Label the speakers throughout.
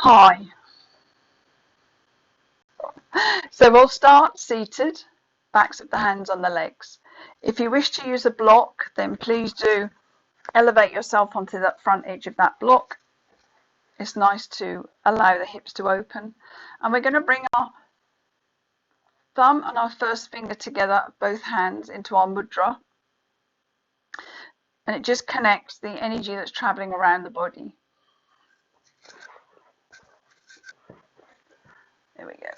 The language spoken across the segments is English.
Speaker 1: Hi. So we'll start seated, backs of the hands on the legs. If you wish to use a block, then please do elevate yourself onto the front edge of that block. It's nice to allow the hips to open. And we're going to bring our thumb and our first finger together, both hands, into our mudra. And it just connects the energy that's traveling around the body. There we go.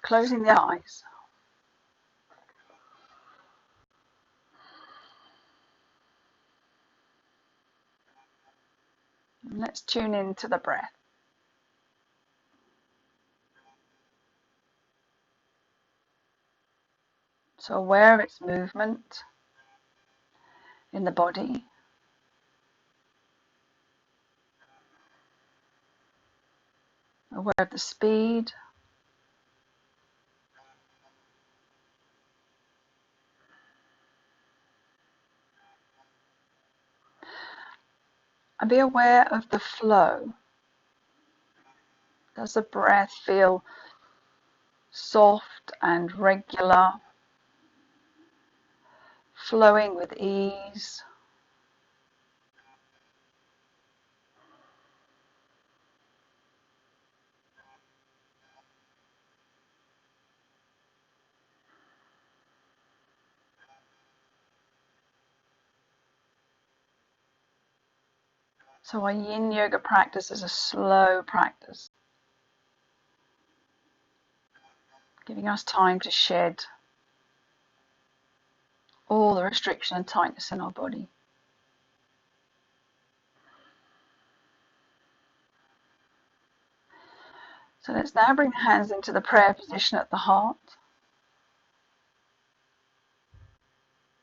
Speaker 1: Closing the eyes. And let's tune into the breath. So aware of its movement in the body. Aware of the speed. And be aware of the flow. Does the breath feel soft and regular, flowing with ease? So our Yin Yoga practice is a slow practice, giving us time to shed all the restriction and tightness in our body. So let's now bring the hands into the prayer position at the heart.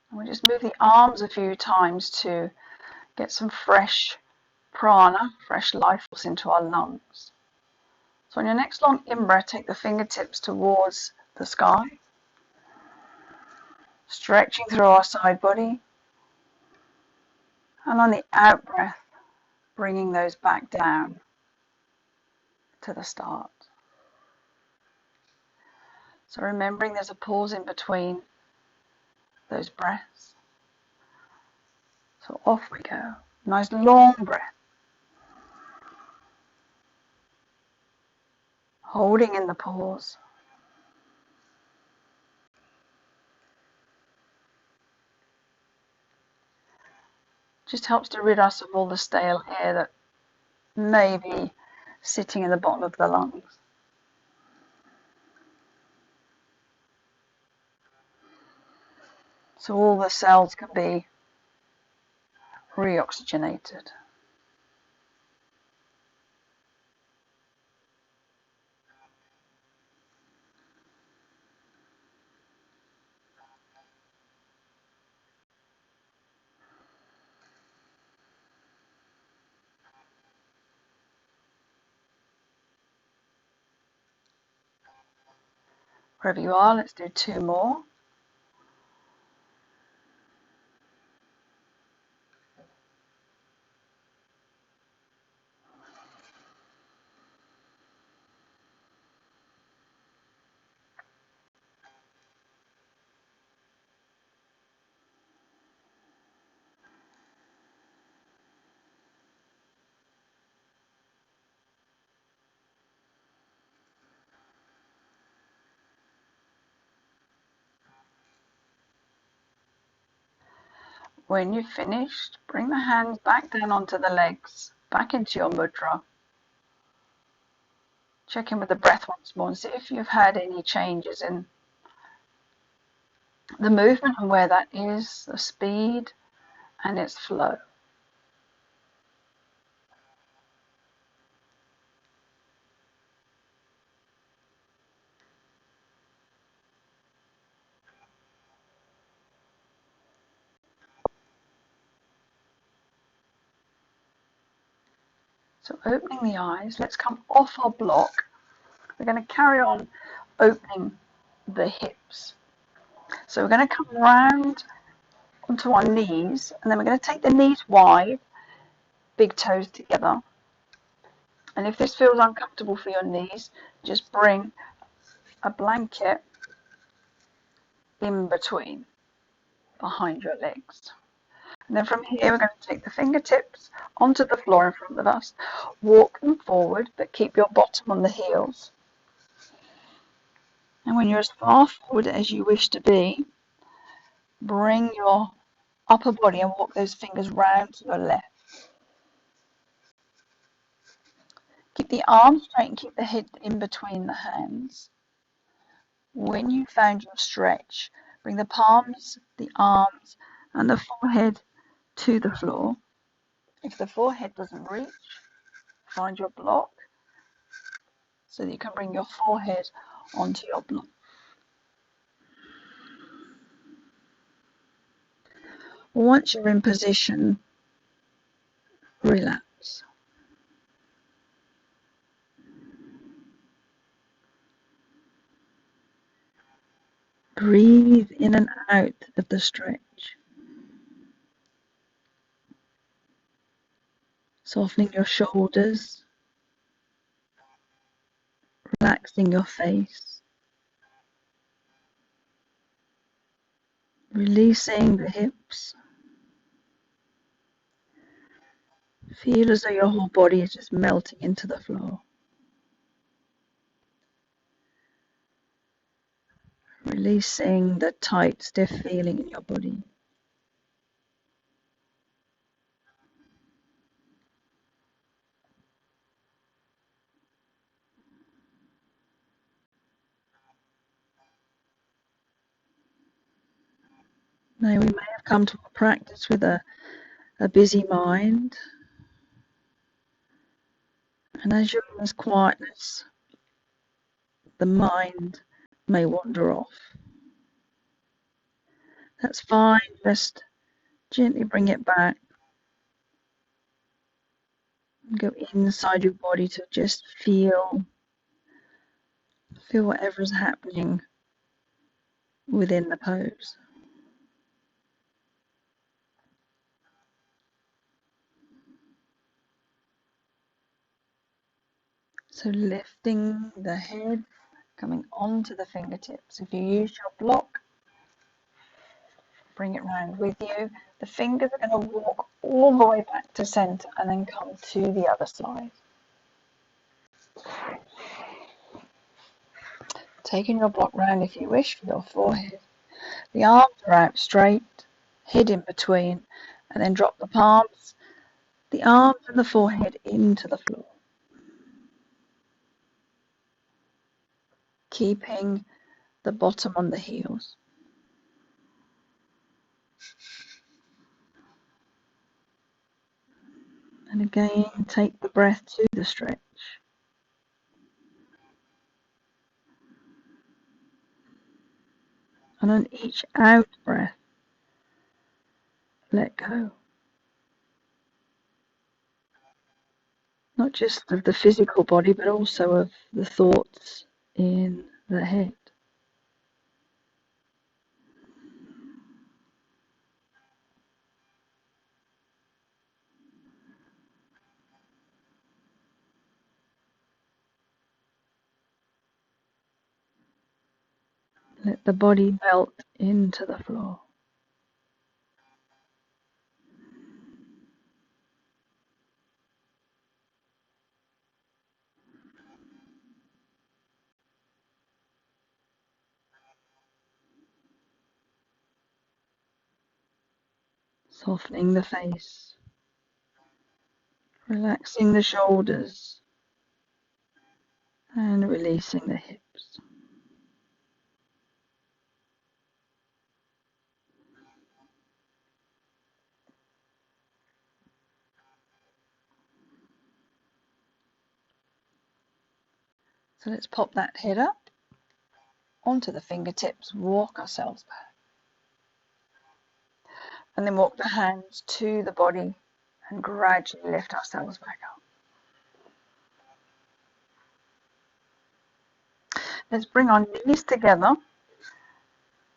Speaker 1: And we just move the arms a few times to get some fresh prana, fresh life force into our lungs. So on your next long in-breath, take the fingertips towards the sky, stretching through our side body. And on the out-breath, bringing those back down to the start. So remembering there's a pause in between those breaths. So off we go. Nice long breath. Holding in the pause. Just helps to rid us of all the stale air that may be sitting in the bottom of the lungs. So all the cells can be reoxygenated. Wherever you are, let's do 2 more. When you've finished, bring the hands back down onto the legs, back into your mudra. Check in with the breath once more and see if you've had any changes in the movement and where that is, the speed and its flow. So opening the eyes, let's come off our block. We're going to carry on opening the hips. So we're going to come round onto our knees, and then we're going to take the knees wide, big toes together. And if this feels uncomfortable for your knees, just bring a blanket in between, behind your legs. And then from here, we're going to take the fingertips onto the floor in front of us, walk them forward, but keep your bottom on the heels. And when you're as far forward as you wish to be, bring your upper body and walk those fingers round to your left. Keep the arms straight and keep the head in between the hands. When you've found your stretch, bring the palms, the arms, and the forehead to the floor. If the forehead doesn't reach, find your block so that you can bring your forehead onto your block. Once you're in position, relax. Breathe in and out of the stretch. Softening your shoulders, relaxing your face, releasing the hips. Feel as though your whole body is just melting into the floor. Releasing the tight, stiff feeling in your body. Now we may have come to a practice with a busy mind, and as you're in this quietness, the mind may wander off. That's fine, just gently bring it back. Go inside your body to just feel whatever's happening within the pose. So lifting the head, coming onto the fingertips. If you use your block, bring it round with you. The fingers are going to walk all the way back to center and then come to the other side. Taking your block round if you wish for your forehead. The arms are out straight, head in between, and then drop the palms, the arms and the forehead into the floor. Keeping the bottom on the heels. And again, take the breath to the stretch. And on each out breath, let go. Not just of the physical body, but also of the thoughts in the head. Let the body melt into the floor. Softening the face. Relaxing the shoulders. And releasing the hips. So let's pop that head up onto the fingertips, walk ourselves back. And then walk the hands to the body and gradually lift ourselves back up. Let's bring our knees together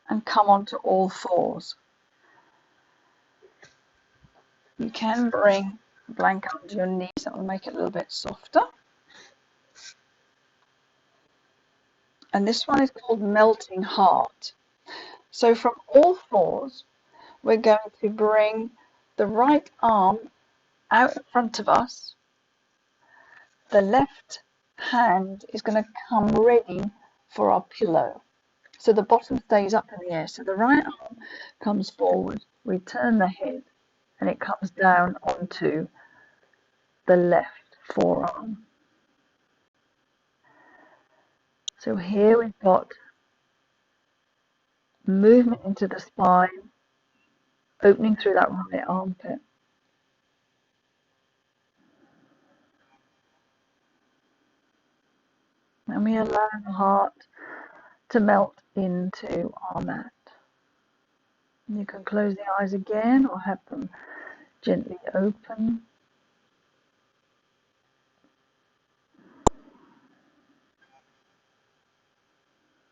Speaker 1: and come onto all fours. You can bring a blanket under your knees, that will make it a little bit softer. And this one is called Melting Heart. So from all fours, we're going to bring the right arm out in front of us. The left hand is going to come ready for our pillow. So the bottom stays up in the air. So the right arm comes forward, we turn the head, and it comes down onto the left forearm. So here we've got movement into the spine, opening through that right armpit. And we allow the heart to melt into our mat. You can close the eyes again or have them gently open.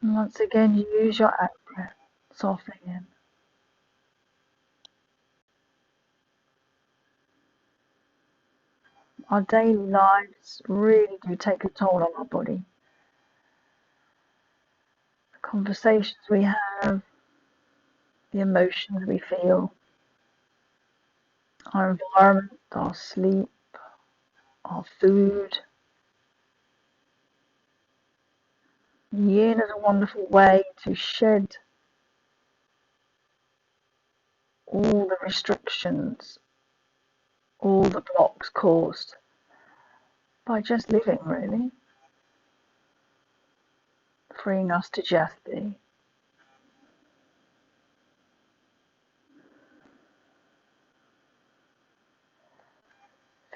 Speaker 1: And once again, you use your out breath, softening in. Our daily lives really do take a toll on our body. The conversations we have, the emotions we feel, our environment, our sleep, our food. Yin is a wonderful way to shed all the restrictions, all the blocks caused by just living, really, freeing us to just be.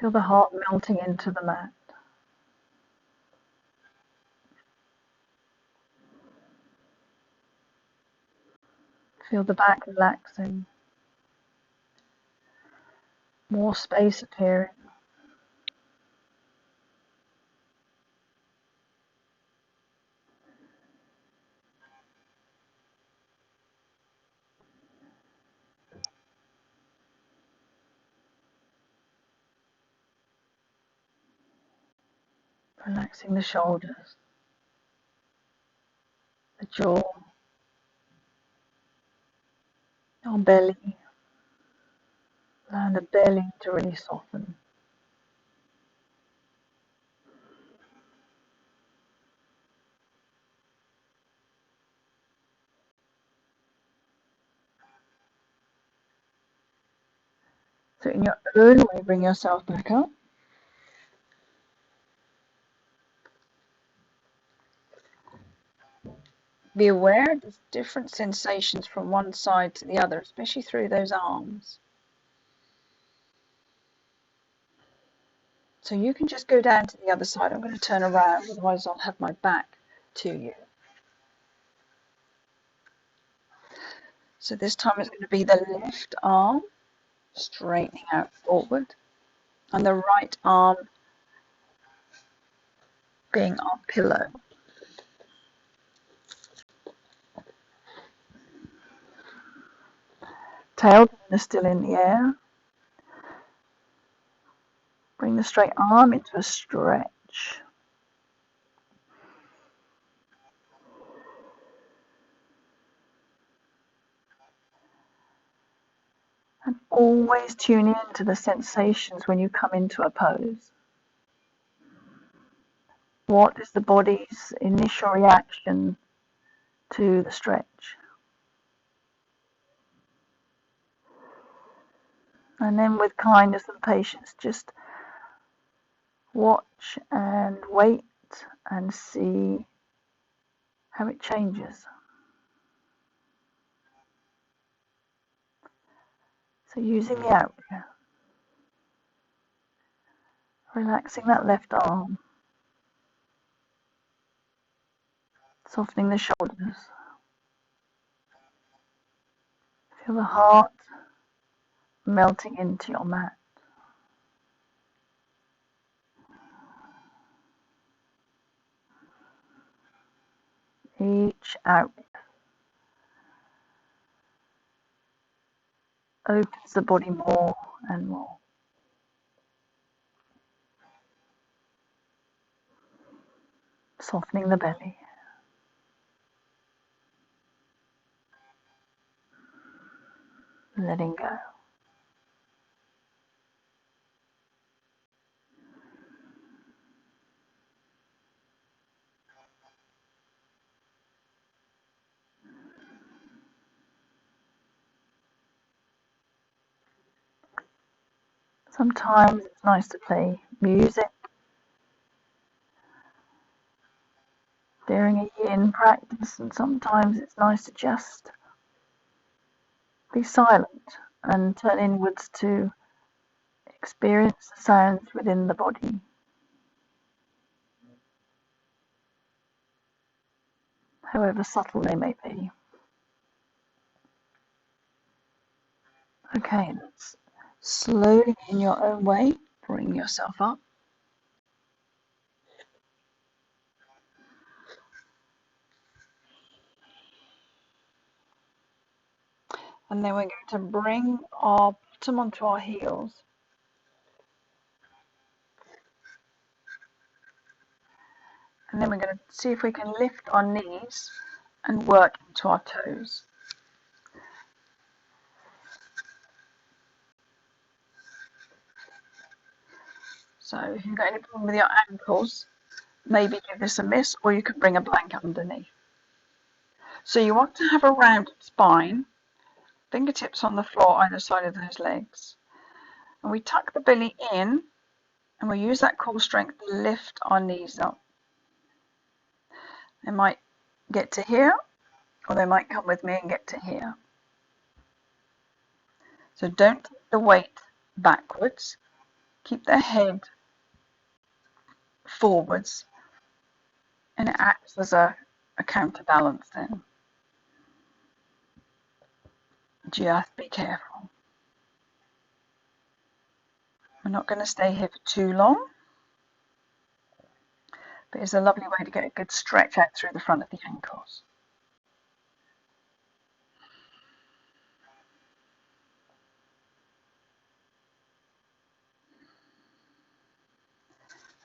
Speaker 1: Feel the heart melting into the mat. Feel the back relaxing, more space appearing. Relaxing the shoulders, the jaw, our belly. Allow the belly to really soften. So in your own way, bring yourself back up. Be aware of the different sensations from one side to the other, especially through those arms. So you can just go down to the other side. I'm going to turn around, otherwise I'll have my back to you. So this time it's going to be the left arm straightening out forward, and the right arm being our pillow. Tailbone is still in the air. Bring the straight arm into a stretch. And always tune in to the sensations when you come into a pose. What is the body's initial reaction to the stretch? And then with kindness and patience, just watch and wait and see how it changes. So using the out breath, relaxing that left arm, softening the shoulders. Feel the heart melting into your mat. Each out opens the body more and more. Softening the belly. letting go. Sometimes it's nice to play music during a yin practice, and sometimes it's nice to just be silent and turn inwards to experience the sounds within the body, however subtle they may be. Okay, let's slowly, in your own way, bring yourself up. And then we're going to bring our bottom onto our heels. And then we're going to see if we can lift our knees and work into our toes. So if you've got any problem with your ankles, maybe give this a miss, or you can bring a blanket underneath. So you want to have a rounded spine, fingertips on the floor either side of those legs. And we tuck the belly in, and we use that core strength to lift our knees up. They might get to here, or they might come with me and get to here. So don't take the weight backwards. Keep the head forwards, and it acts as a counterbalance then. Just be careful. We're not going to stay here for too long, but it's a lovely way to get a good stretch out through the front of the ankles.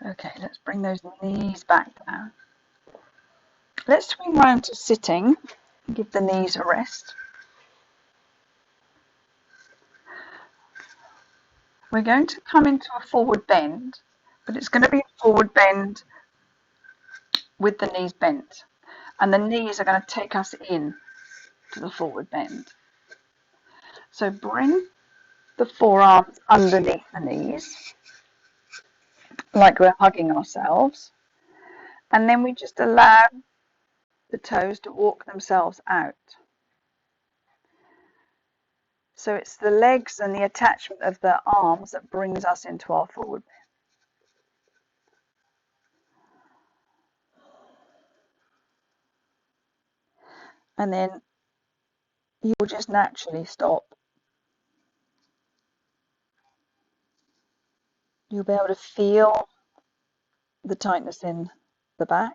Speaker 1: Okay, let's bring those knees back down. Let's swing round to sitting and give the knees a rest. We're going to come into a forward bend, but it's going to be a forward bend with the knees bent, and the knees are going to take us in to the forward bend. So bring the forearms underneath the knees, like we're hugging ourselves, and then we just allow the toes to walk themselves out. So it's the legs and the attachment of the arms that brings us into our forward bend. And then you will just naturally stop. You'll be able to feel the tightness in the back.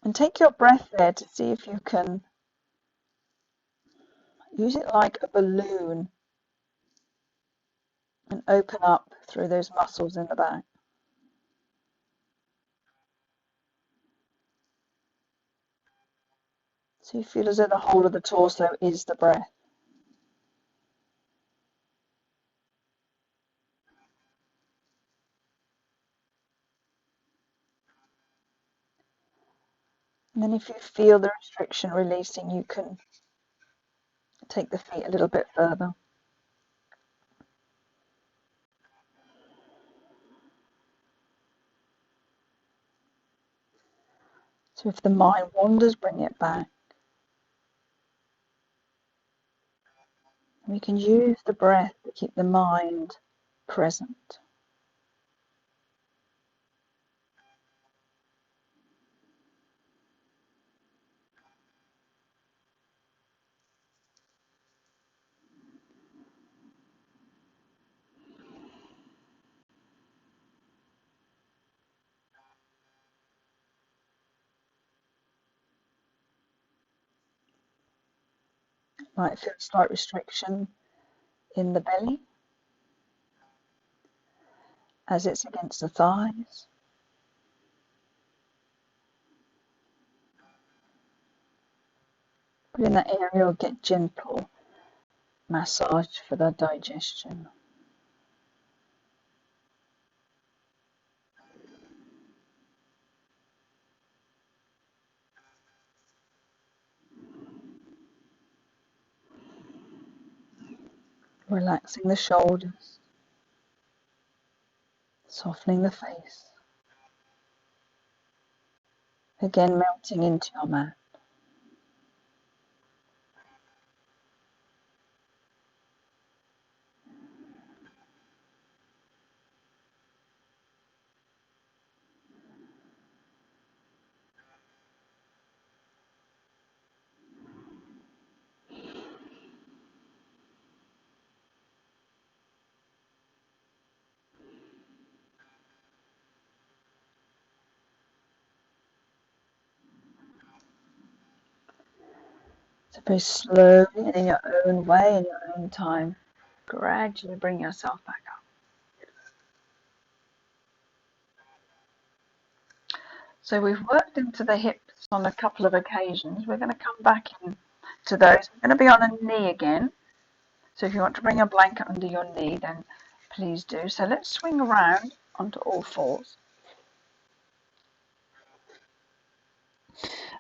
Speaker 1: And take your breath there to see if you can use it like a balloon and open up through those muscles in the back. So you feel as though the whole of the torso is the breath. And then if you feel the restriction releasing, you can take the feet a little bit further. So if the mind wanders, bring it back. We can use the breath to keep the mind present. Might feel a slight restriction in the belly as it's against the thighs. But in that area, we'll get gentle massage for the digestion. Relaxing the shoulders, softening the face. Again, melting into your mat. So very slowly and in your own way, in your own time, gradually bring yourself back up. So we've worked into the hips on a couple of occasions. We're going to come back into those. We're going to be on a knee again. So if you want to bring a blanket under your knee, then please do. So let's swing around onto all fours.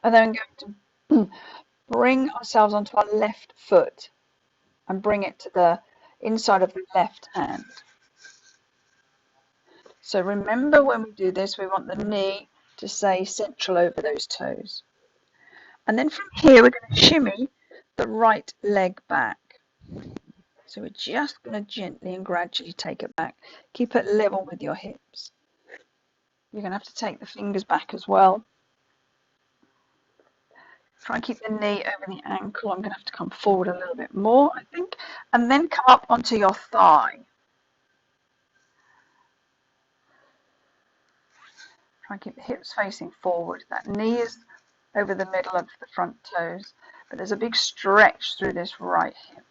Speaker 1: And then we're going to bring ourselves onto our left foot and bring it to the inside of the left hand. So remember, when we do this, we want the knee to stay central over those toes. And then from here, we're going to shimmy the right leg back. So we're just going to gently and gradually take it back. Keep it level with your hips. You're going to have to take the fingers back as well. Try and keep the knee over the ankle. I'm going to have to come forward a little bit more, I think. And then come up onto your thigh. Try and keep the hips facing forward. That knee is over the middle of the front toes, but there's a big stretch through this right hip.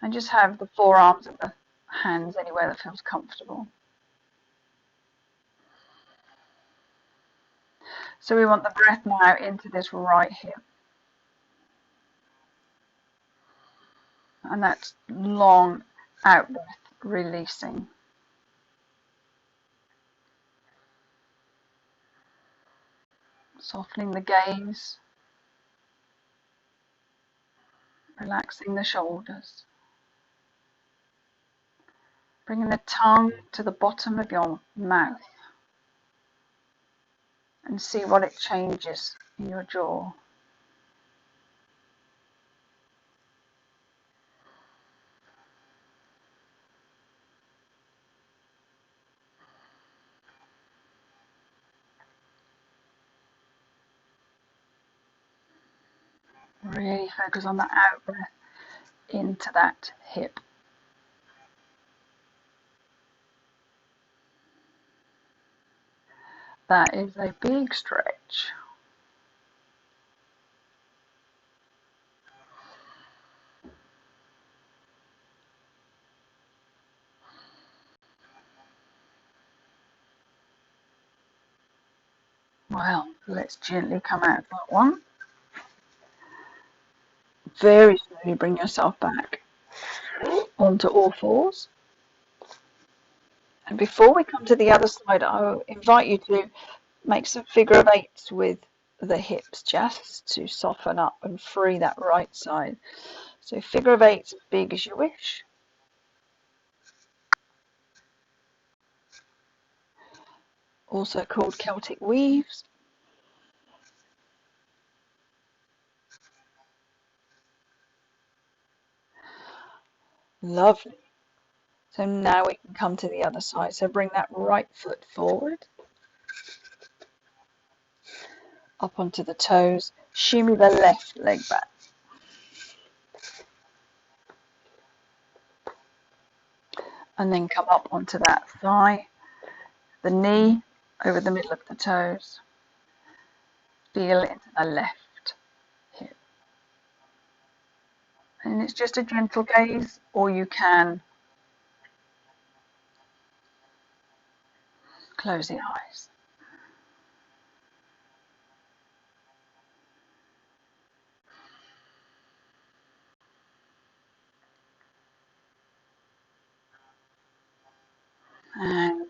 Speaker 1: And just have the forearms and the hands anywhere that feels comfortable. So we want the breath now into this right hip. And that's long out breath, releasing. Softening the gaze. Relaxing the shoulders. Bringing the tongue to the bottom of your mouth. And see what it changes in your jaw. Really focus on the out breath into that hip. That is a big stretch. Well, let's gently come out of that one. Very slowly bring yourself back onto all fours. And before we come to the other side, I invite you to make some figure of eights with the hips, just to soften up and free that right side. So figure of eights as big as you wish. Also called Celtic weaves. Lovely. So now we can come to the other side. So bring that right foot forward. Up onto the toes. Shimmy the left leg back. And then come up onto that thigh. The knee over the middle of the toes. Feel into the left hip. And it's just a gentle gaze, or you can close the eyes.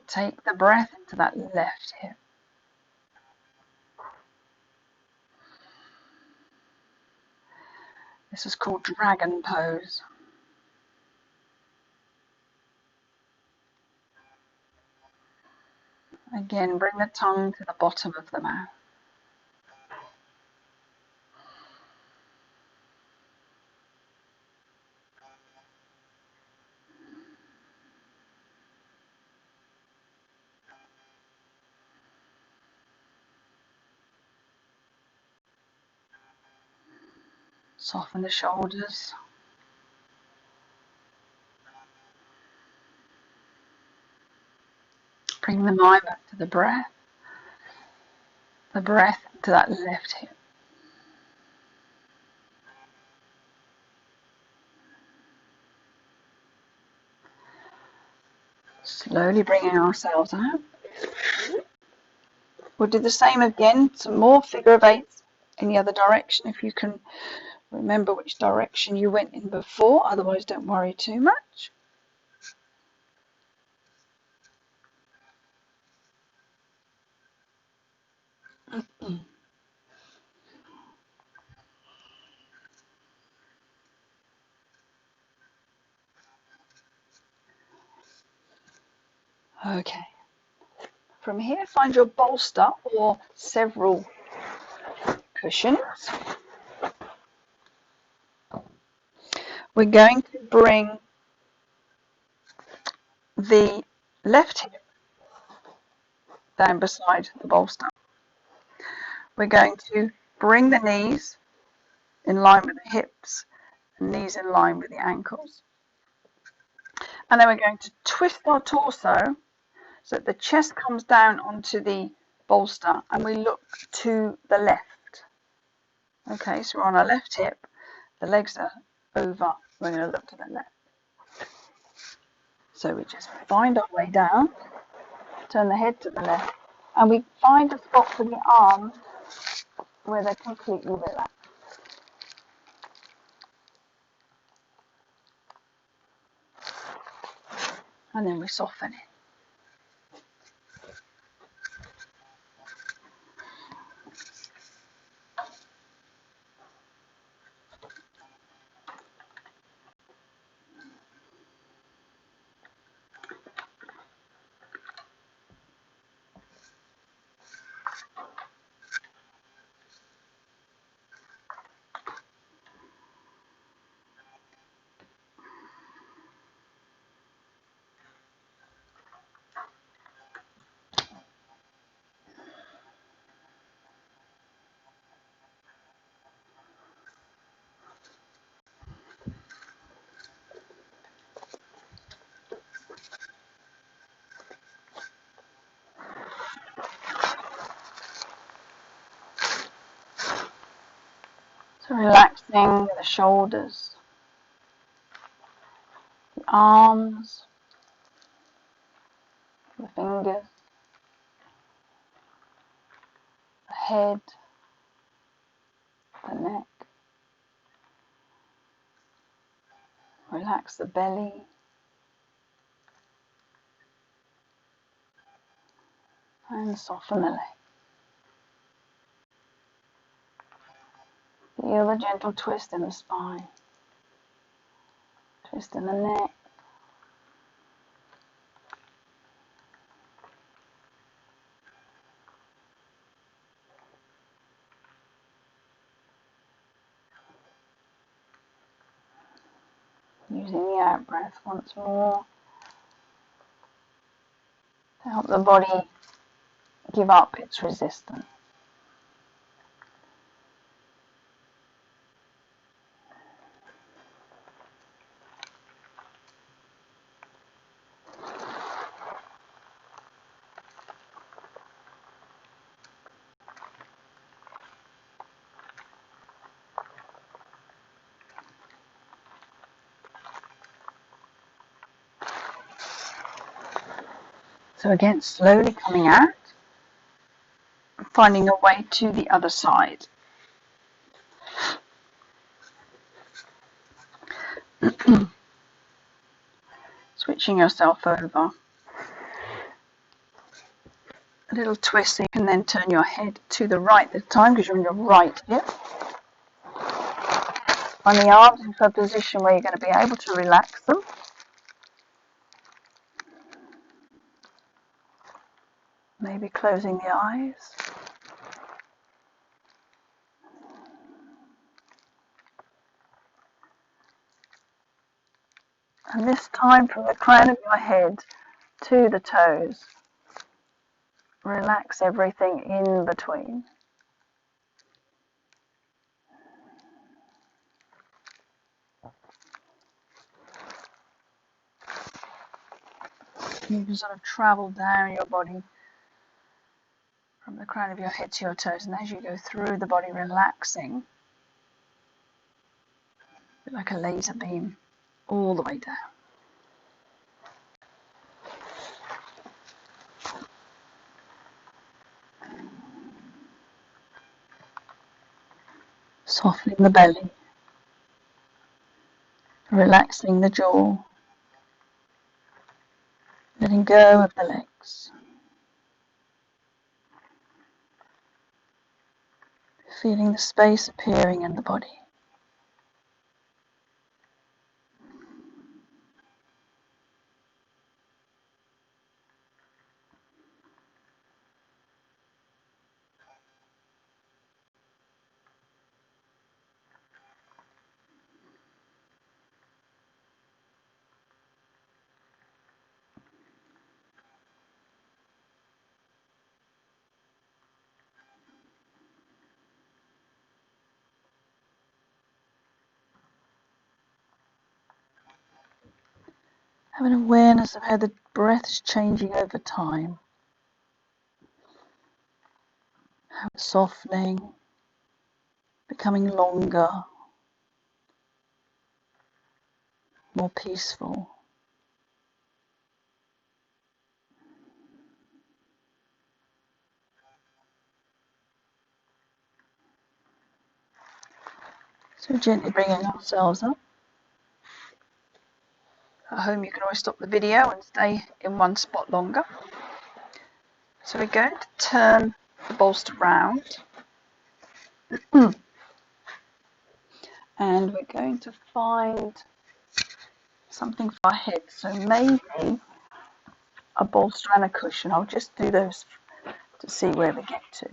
Speaker 1: take the breath into that left hip. This is called dragon pose. Again, bring the tongue to the bottom of the mouth. Soften the shoulders. Bring the mind back to the breath to that left hip. Slowly bringing ourselves out. We'll do the same again, some more figure of eights in the other direction if you can remember which direction you went in before, otherwise don't worry too much. Okay. From here, find your bolster or several cushions. We're going to bring the left hip down beside the bolster. We're going to bring the knees in line with the hips, and knees in line with the ankles. And then we're going to twist our torso so that the chest comes down onto the bolster and we look to the left. Okay, so we're on our left hip, the legs are over, we're going to look to the left. So we just find our way down, turn the head to the left, and we find a spot for the arms where they're completely relaxed. And then we soften it. So relaxing the shoulders, the arms, the fingers, the head, the neck. Relax the belly. And soften the leg. Feel the gentle twist in the spine. Twist in the neck. Using the out breath once more to help the body give up its resistance. So again, slowly coming out, finding a way to the other side. Switching yourself over. a little twist, so you can then turn your head to the right this time because you're on your right hip. Find the arms into a position where you're going to be able to relax them. Maybe closing the eyes. And this time, from the crown of your head to the toes, relax everything in between. You can sort of travel down your body from the crown of your head to your toes, and as you go through the body, relaxing, like a laser beam, all the way down. Softening the belly, relaxing the jaw, letting go of the legs. Feeling the space appearing in the body. Have an awareness of how the breath is changing over time. How it's softening, becoming longer, more peaceful. So gently bringing ourselves up. At home you can always stop the video and stay in one spot longer. So we're going to turn the bolster round. And we're going to find something for our head. So maybe a bolster and a cushion. I'll just do those to see where we get to.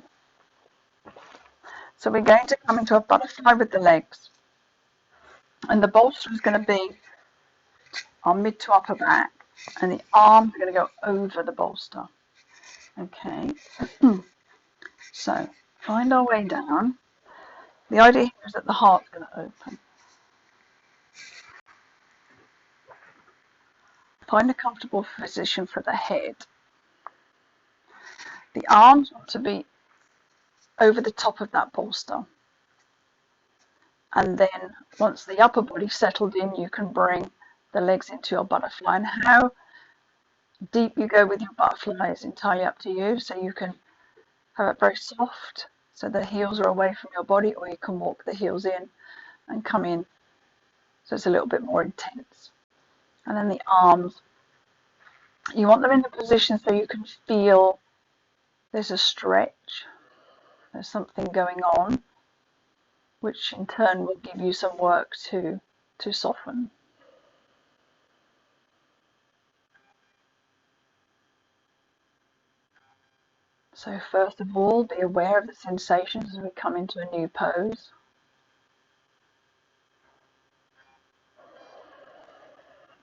Speaker 1: So we're going to come into a butterfly with the legs. And the bolster is going to be our mid to upper back. And the arms are going to go over the bolster. Okay. So find our way down. The idea here is that the heart's going to open. Find a comfortable position for the head. The arms want to be over the top of that bolster. And then once the upper body's settled in, you can bring the legs into your butterfly. And how deep you go with your butterfly is entirely up to you. So you can have it very soft, so the heels are away from your body, or you can walk the heels in and come in, so it's a little bit more intense. And then the arms, you want them in the position so you can feel there's a stretch, there's something going on, which in turn will give you some work to soften. So first of all, be aware of the sensations as we come into a new pose.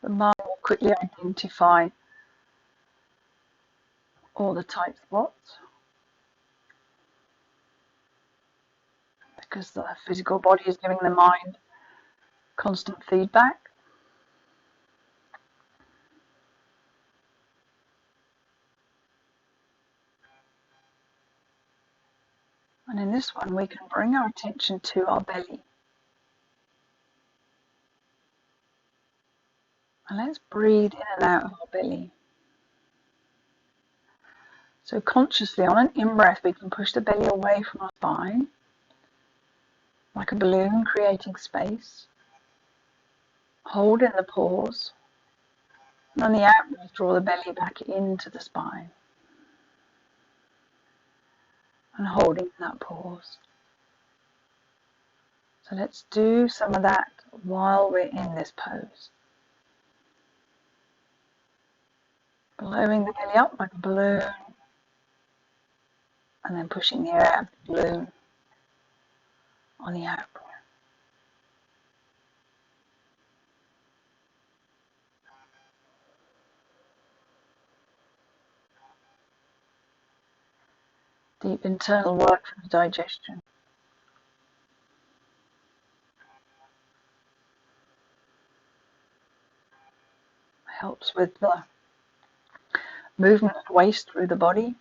Speaker 1: The mind will quickly identify all the tight spots, because the physical body is giving the mind constant feedback. And in this one, we can bring our attention to our belly. And let's breathe in and out of our belly. So consciously, on an in-breath, we can push the belly away from our spine, like a balloon creating space. Hold in the pause. And on the out-breath, draw the belly back into the spine. and holding that pause. So let's do some of that while we're in this pose. Blowing the belly up like a balloon, and then pushing the air out of the balloon on the out breath. Deep internal work for the digestion. Helps with the movement of waste through the body.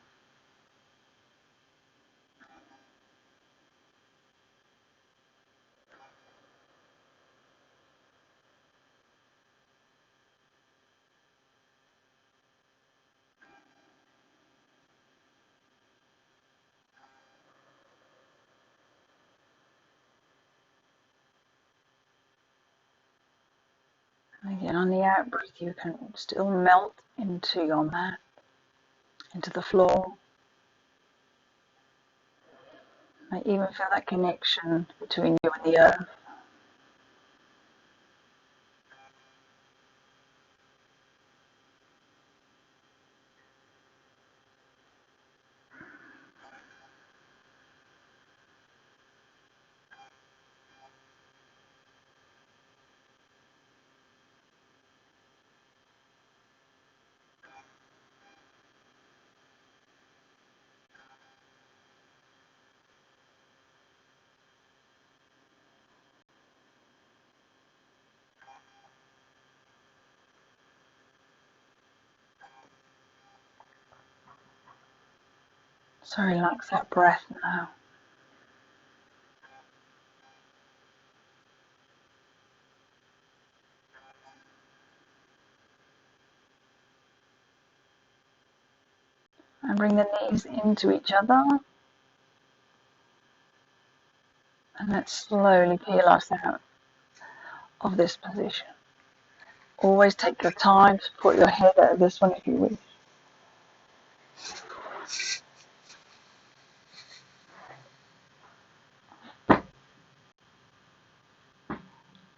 Speaker 1: And again, on the out breath, you can still melt into your mat, into the floor. I even feel that connection between you and the earth. So relax that breath now. And bring the knees into each other. And let's slowly peel us out of this position. Always take your time to put your head out of this one if you wish.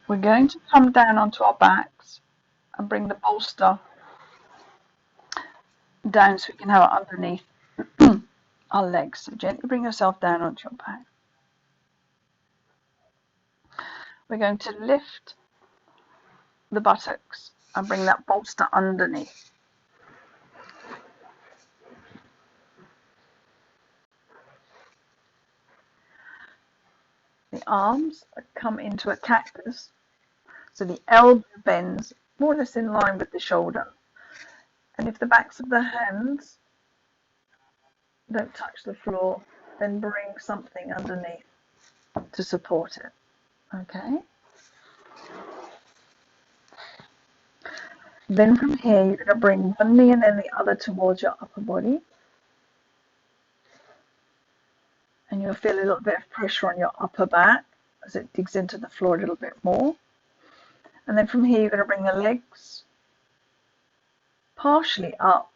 Speaker 1: We're going to come down onto our backs and bring the bolster down so we can have it underneath our legs. So gently bring yourself down onto your back. We're going to lift the buttocks and bring that bolster underneath. The arms come into a cactus, so the elbow bends more or less in line with the shoulder. And if the backs of the hands don't touch the floor, then bring something underneath to support it. Okay? Then from here, you're going to bring one knee and then the other towards your upper body. And you'll feel a little bit of pressure on your upper back as it digs into the floor a little bit more. And then from here, you're going to bring the legs partially up,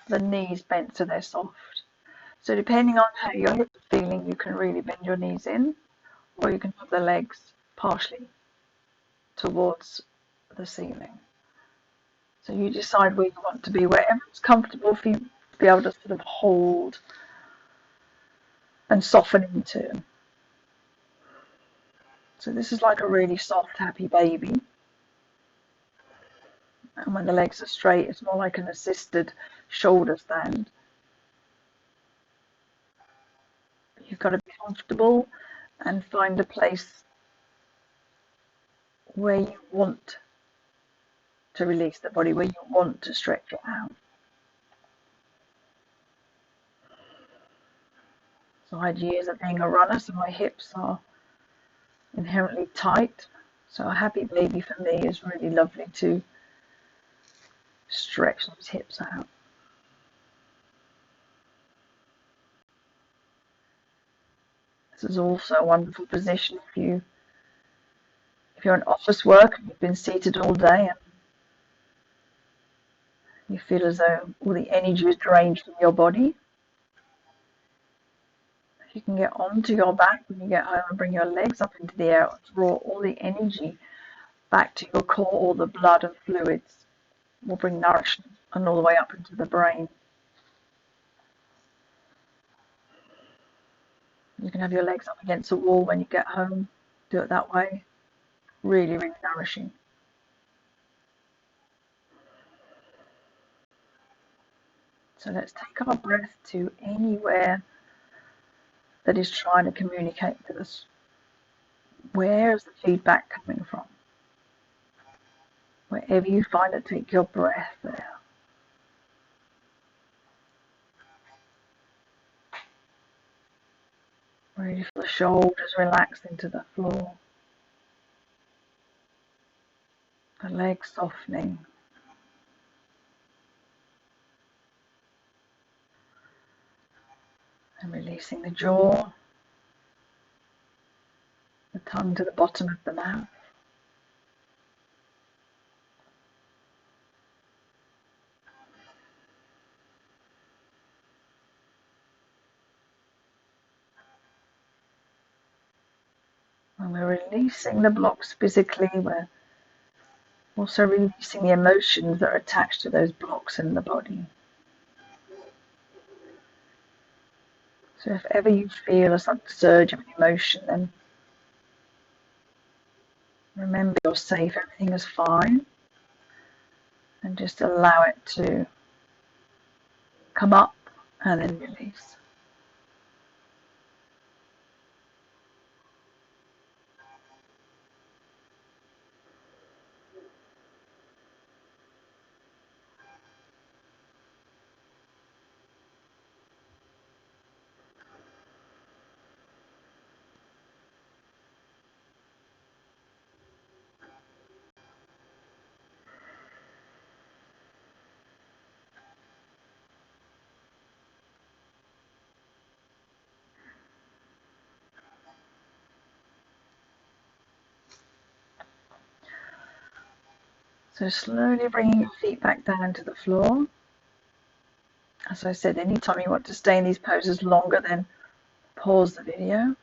Speaker 1: the knees bent so they're soft. So depending on how your hips are feeling, you can really bend your knees in, or you can put the legs partially towards the ceiling. So you decide where you want to be, wherever it's comfortable for you to be able to sort of hold and soften into. So this is like a really soft, happy baby. And when the legs are straight, it's more like an assisted shoulder stand. You've got to be comfortable and find a place where you want to release the body, where you want to stretch it out. So I had years of being a runner, so my hips are inherently tight. So a happy baby for me is really lovely to stretch those hips out. This is also a wonderful position if you're in office work and you've been seated all day and you feel as though all the energy is drained from your body. You can get onto your back when you get home and bring your legs up into the air, draw all the energy back to your core, all the blood and fluids will bring nourishment and all the way up into the brain. You can have your legs up against a wall when you get home. Do it that way. Really, really nourishing. So let's take our breath to anywhere that is trying to communicate to us. Where is the feedback coming from? Wherever you find it, take your breath there. Really feel the shoulders relax into the floor. The legs softening. And releasing the jaw. The tongue to the bottom of the mouth. When we're releasing the blocks physically, we're also releasing the emotions that are attached to those blocks in the body. So if ever you feel a sudden surge of emotion, then remember you're safe, everything is fine, and just allow it to come up and then release. So slowly bringing your feet back down to the floor. As I said, anytime you want to stay in these poses longer, then pause the video.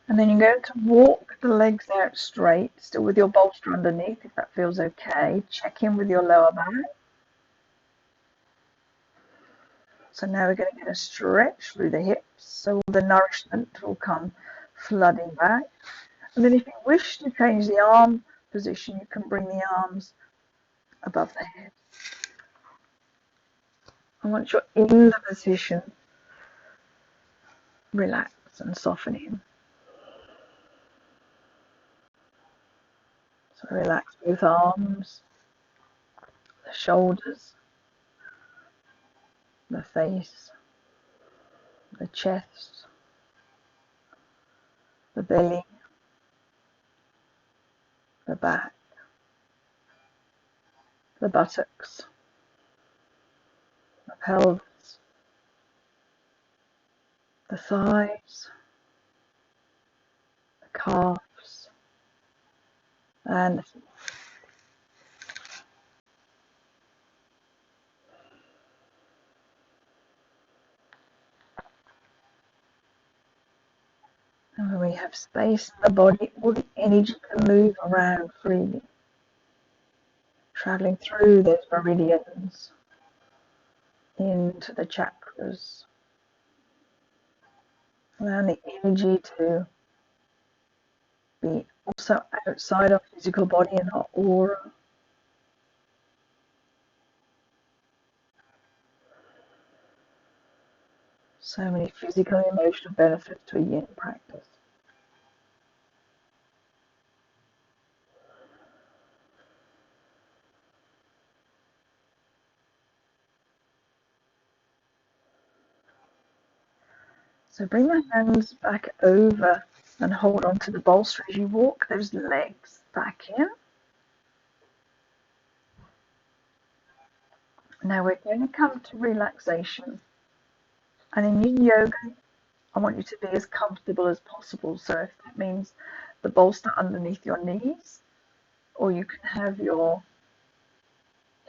Speaker 1: And then you're going to walk the legs out straight, still with your bolster underneath, if that feels okay. Check in with your lower back. So now we're going to get a stretch through the hips, so all the nourishment will come flooding back. And then if you wish to change the arm position, you can bring the arms above the head. And once you're in the position, relax and soften in. So relax both arms, the shoulders, the face, the chest, the belly, the back, the buttocks, the pelvis, the thighs, the calves, and the feet. And when we have space in the body, all the energy can move around freely, traveling through those meridians into the chakras, allowing the energy to be also outside our physical body and our aura. So many physical and emotional benefits to a yin practice. So bring the hands back over and hold on to the bolster as you walk those legs back in. Now we're going to come to relaxation. And in Yin Yoga, I want you to be as comfortable as possible. So if that means the bolster underneath your knees, or you can have your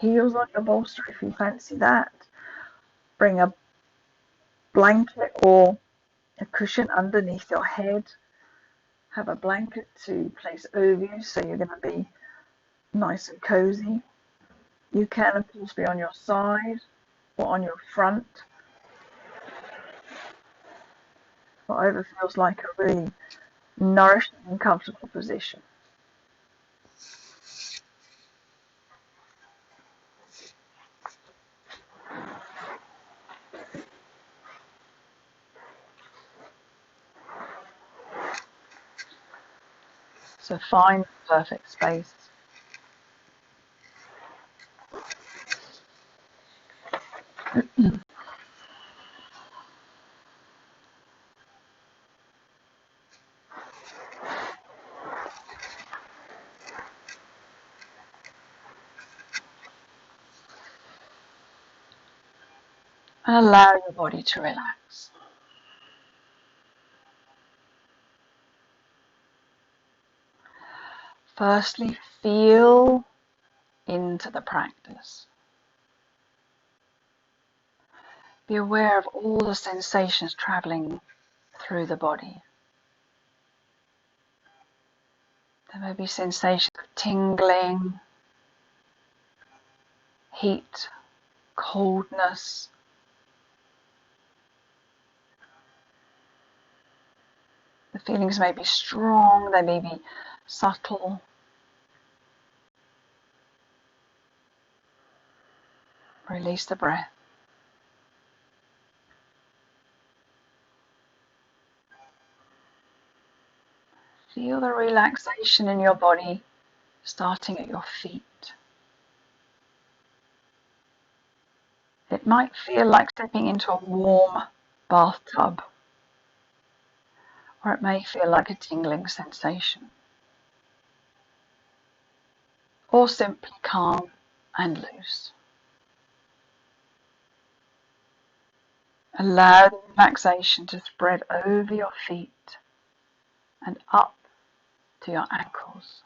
Speaker 1: heels on your bolster if you fancy that. Bring a blanket or a cushion underneath your head. Have a blanket to place over you so you're going to be nice and cozy. You can, of course, be on your side or on your front. Whatever feels like a really nourishing and comfortable position. So find the perfect space. And allow your body to relax. Firstly, feel into the practice. Be aware of all the sensations traveling through the body. There may be sensations of tingling, heat, coldness. The feelings may be strong, they may be subtle. Release the breath. Feel the relaxation in your body starting at your feet. It might feel like stepping into a warm bathtub, or it may feel like a tingling sensation, or simply calm and loose. Allow the relaxation to spread over your feet and up to your ankles.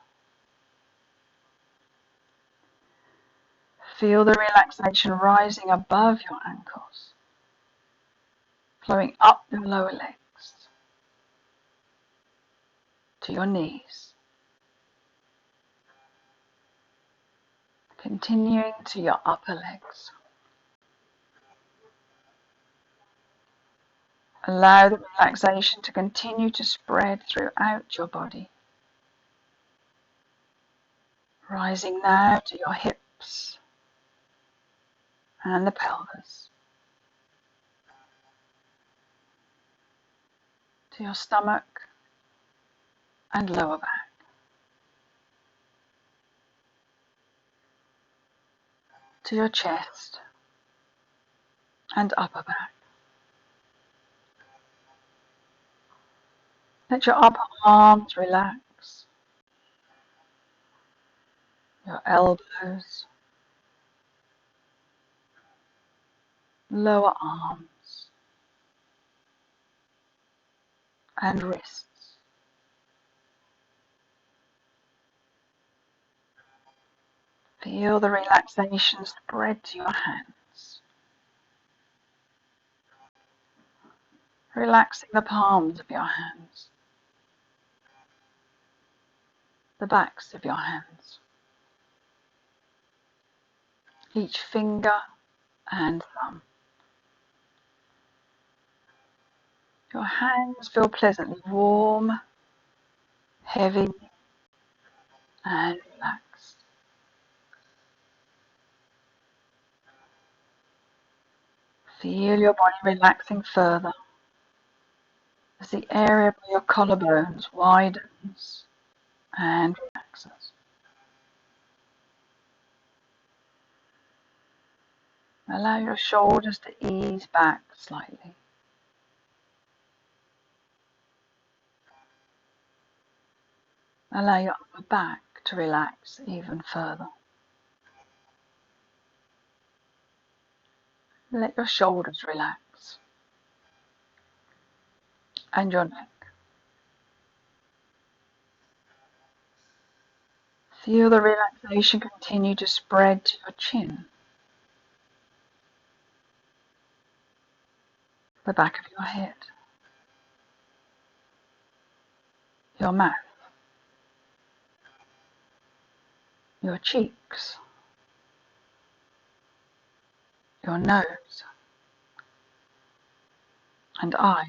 Speaker 1: Feel the relaxation rising above your ankles, flowing up your lower legs to your knees, continuing to your upper legs. Allow the relaxation to continue to spread throughout your body, rising now to your hips and the pelvis, to your stomach and lower back, to your chest and upper back. Let your upper arms relax, your elbows, lower arms and wrists. Feel the relaxation spread to your hands, relaxing the palms of your hands, the backs of your hands, each finger and thumb. Your hands feel pleasantly warm, heavy, and relaxed. Feel your body relaxing further as the area by your collarbones widens and relaxes. Allow your shoulders to ease back slightly. Allow your upper back to relax even further. Let your shoulders relax and your neck. Feel the relaxation continue to spread to your chin. the back of your head, your mouth, your cheeks, your nose and eyes.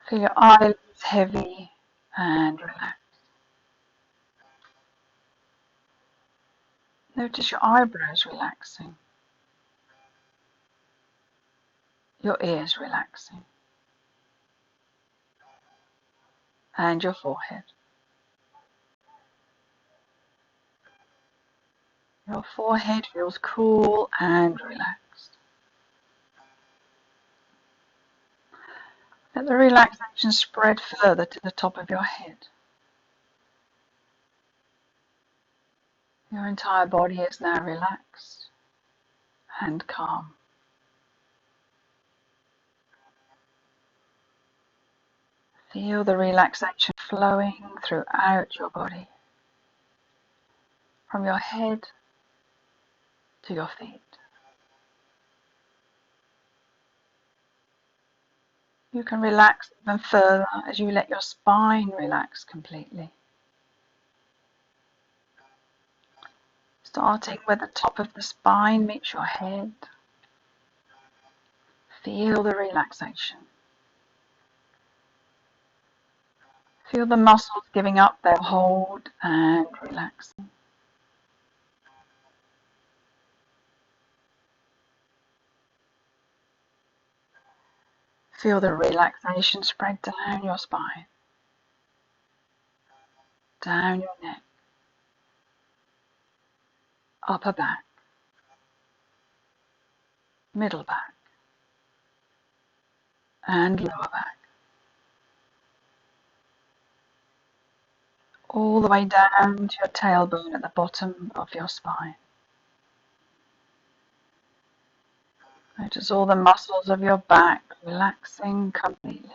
Speaker 1: Feel your eyelids heavy and relaxed. Notice your eyebrows relaxing, your ears relaxing, and your forehead. Your forehead feels cool and relaxed. Let the relaxation spread further to the top of your head. Your entire body is now relaxed and calm. Feel the relaxation flowing throughout your body, from your head to your feet. You can relax even further as you let your spine relax completely. Starting where the top of the spine meets your head. Feel the relaxation. Feel the muscles giving up their hold and relaxing. Feel the relaxation spread down your spine, down your neck, upper back, middle back, and lower back. All the way down to your tailbone at the bottom of your spine. Notice all the muscles of your back relaxing completely.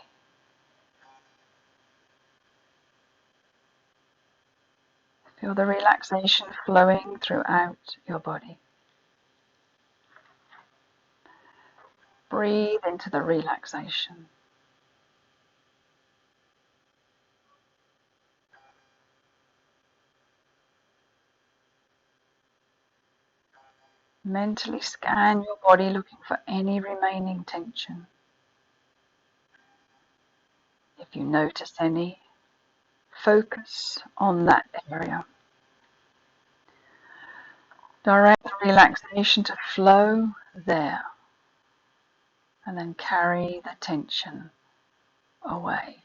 Speaker 1: Feel the relaxation flowing throughout your body. Breathe into the relaxation. Mentally scan your body looking for any remaining tension. If you notice any, focus on that area. Direct the relaxation to flow there, and then carry the tension away.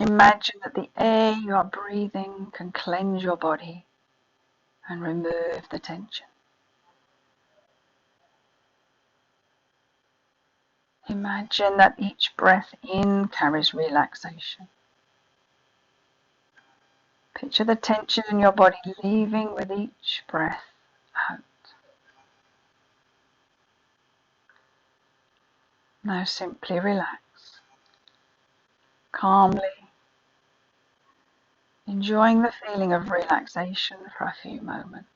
Speaker 1: Imagine that the air you are breathing can cleanse your body and remove the tension. Imagine that each breath in carries relaxation. Picture the tension in your body leaving with each breath out. Now simply relax, calmly, enjoying the feeling of relaxation for a few moments.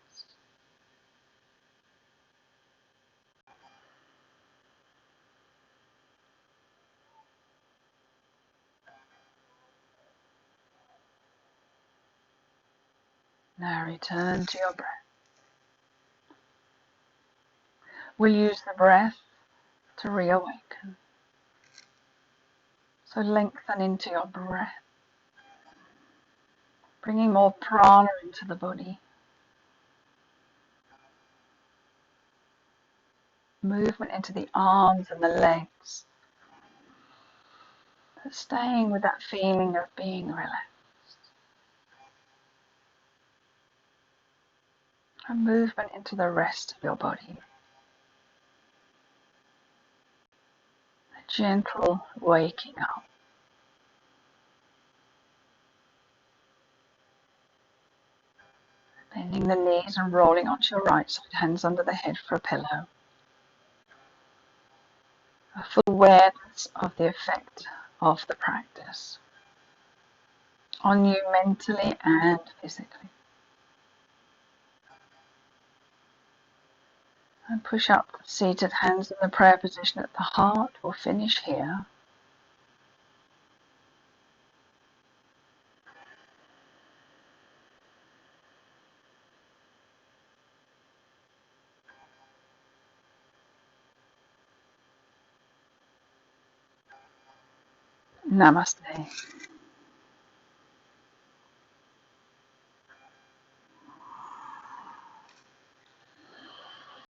Speaker 1: Now return to your breath. We'll use the breath to reawaken. So lengthen into your breath, bringing more prana into the body. Movement into the arms and the legs. But staying with that feeling of being relaxed. And movement into the rest of your body. A gentle waking up. Bending the knees and rolling onto your right side, hands under the head for a pillow. A full awareness of the effect of the practice on you mentally and physically. And push up seated hands in the prayer position at the heart. We'll finish here. Namaste.